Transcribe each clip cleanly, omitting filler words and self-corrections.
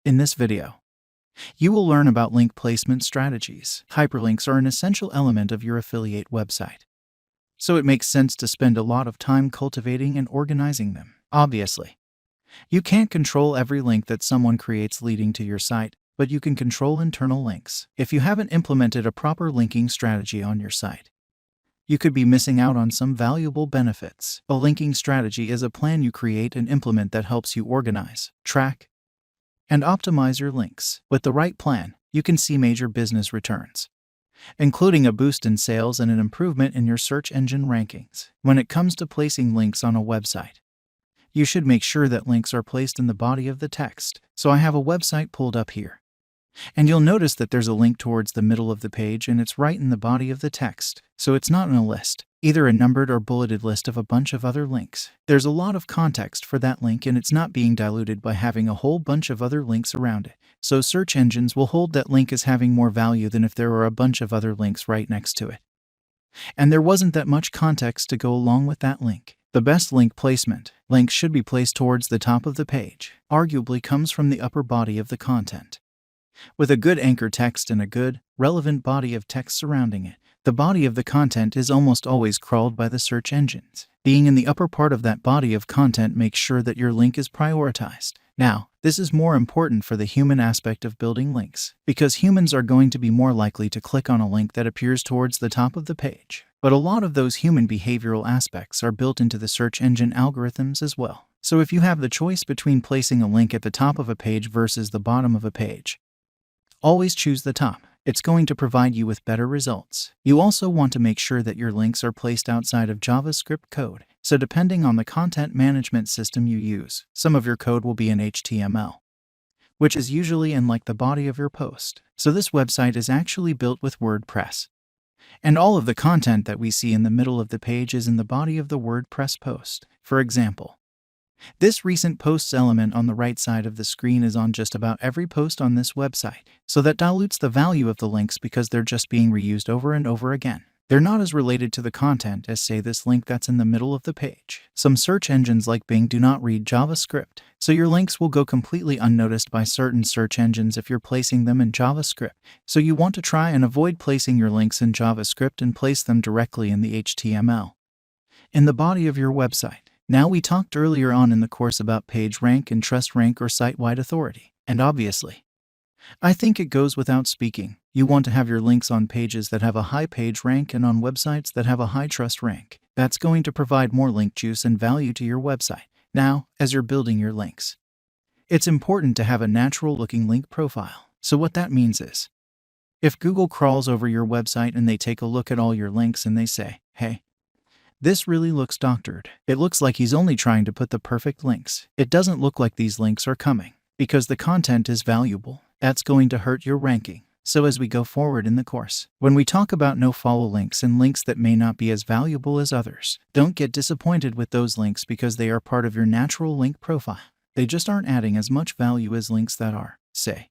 In this video, you will learn about link placement strategies. Hyperlinks are an essential element of your affiliate website, so it makes sense to spend a lot of time cultivating and organizing them. Obviously, you can't control every link that someone creates leading to your site, but you can control internal links. If you haven't implemented a proper linking strategy on your site, you could be missing out on some valuable benefits. A linking strategy is a plan you create and implement that helps you organize, track, and optimize your links. With the right plan, you can see major business returns, including a boost in sales and an improvement in your search engine rankings. When it comes to placing links on a website, you should make sure that links are placed in the body of the text. So I have a website pulled up here, and you'll notice that there's a link towards the middle of the page and it's right in the body of the text. So it's not in a list, either a numbered or bulleted list of a bunch of other links. There's a lot of context for that link and it's not being diluted by having a whole bunch of other links around it. So search engines will hold that link as having more value than if there were a bunch of other links right next to it, and there wasn't that much context to go along with that link. The best link placement. Links should be placed towards the top of the page. Arguably comes from the upper body of the content, with a good anchor text and a good, relevant body of text surrounding it. The body of the content is almost always crawled by the search engines. Being in the upper part of that body of content makes sure that your link is prioritized. Now, this is more important for the human aspect of building links, because humans are going to be more likely to click on a link that appears towards the top of the page. But a lot of those human behavioral aspects are built into the search engine algorithms as well. So if you have the choice between placing a link at the top of a page versus the bottom of a page, always choose the top. It's going to provide you with better results. You also want to make sure that your links are placed outside of JavaScript code. So depending on the content management system you use, some of your code will be in HTML, which is usually in like the body of your post. So this website is actually built with WordPress, and all of the content that we see in the middle of the page is in the body of the WordPress post. For example, this recent posts element on the right side of the screen is on just about every post on this website, so that dilutes the value of the links because they're just being reused over and over again. They're not as related to the content as, say, this link that's in the middle of the page. Some search engines like Bing do not read JavaScript, so your links will go completely unnoticed by certain search engines if you're placing them in JavaScript. So you want to try and avoid placing your links in JavaScript and place them directly in the HTML, in the body of your website. Now, we talked earlier on in the course about PageRank and TrustRank or site-wide authority. And obviously, I think it goes without speaking, you want to have your links on pages that have a high page rank and on websites that have a high trust rank. That's going to provide more link juice and value to your website. Now, as you're building your links, it's important to have a natural-looking link profile. So what that means is, if Google crawls over your website and they take a look at all your links and they say, hey, this really looks doctored. It looks like he's only trying to put the perfect links. It doesn't look like these links are coming because the content is valuable. That's going to hurt your ranking. So as we go forward in the course, when we talk about no-follow links and links that may not be as valuable as others, don't get disappointed with those links because they are part of your natural link profile. They just aren't adding as much value as links that are, say,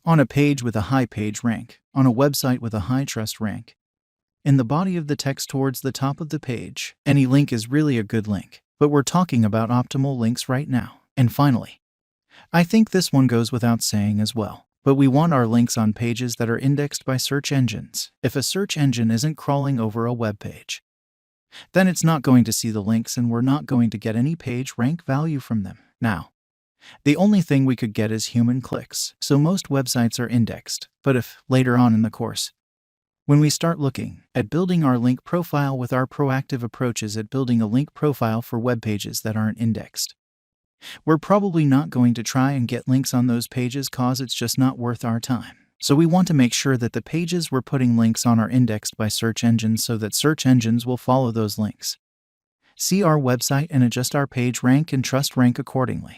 on a page with a high page rank, on a website with a high trust rank, in the body of the text towards the top of the page. Any link is really a good link, but we're talking about optimal links right now. And finally, I think this one goes without saying as well, but we want our links on pages that are indexed by search engines. If a search engine isn't crawling over a web page, then it's not going to see the links and we're not going to get any page rank value from them. Now, the only thing we could get is human clicks. So most websites are indexed, but if, later on in the course, when we start looking at building our link profile with our proactive approaches at building a link profile for web pages that aren't indexed, we're probably not going to try and get links on those pages cause it's just not worth our time. So we want to make sure that the pages we're putting links on are indexed by search engines so that search engines will follow those links, see our website and adjust our page rank and trust rank accordingly.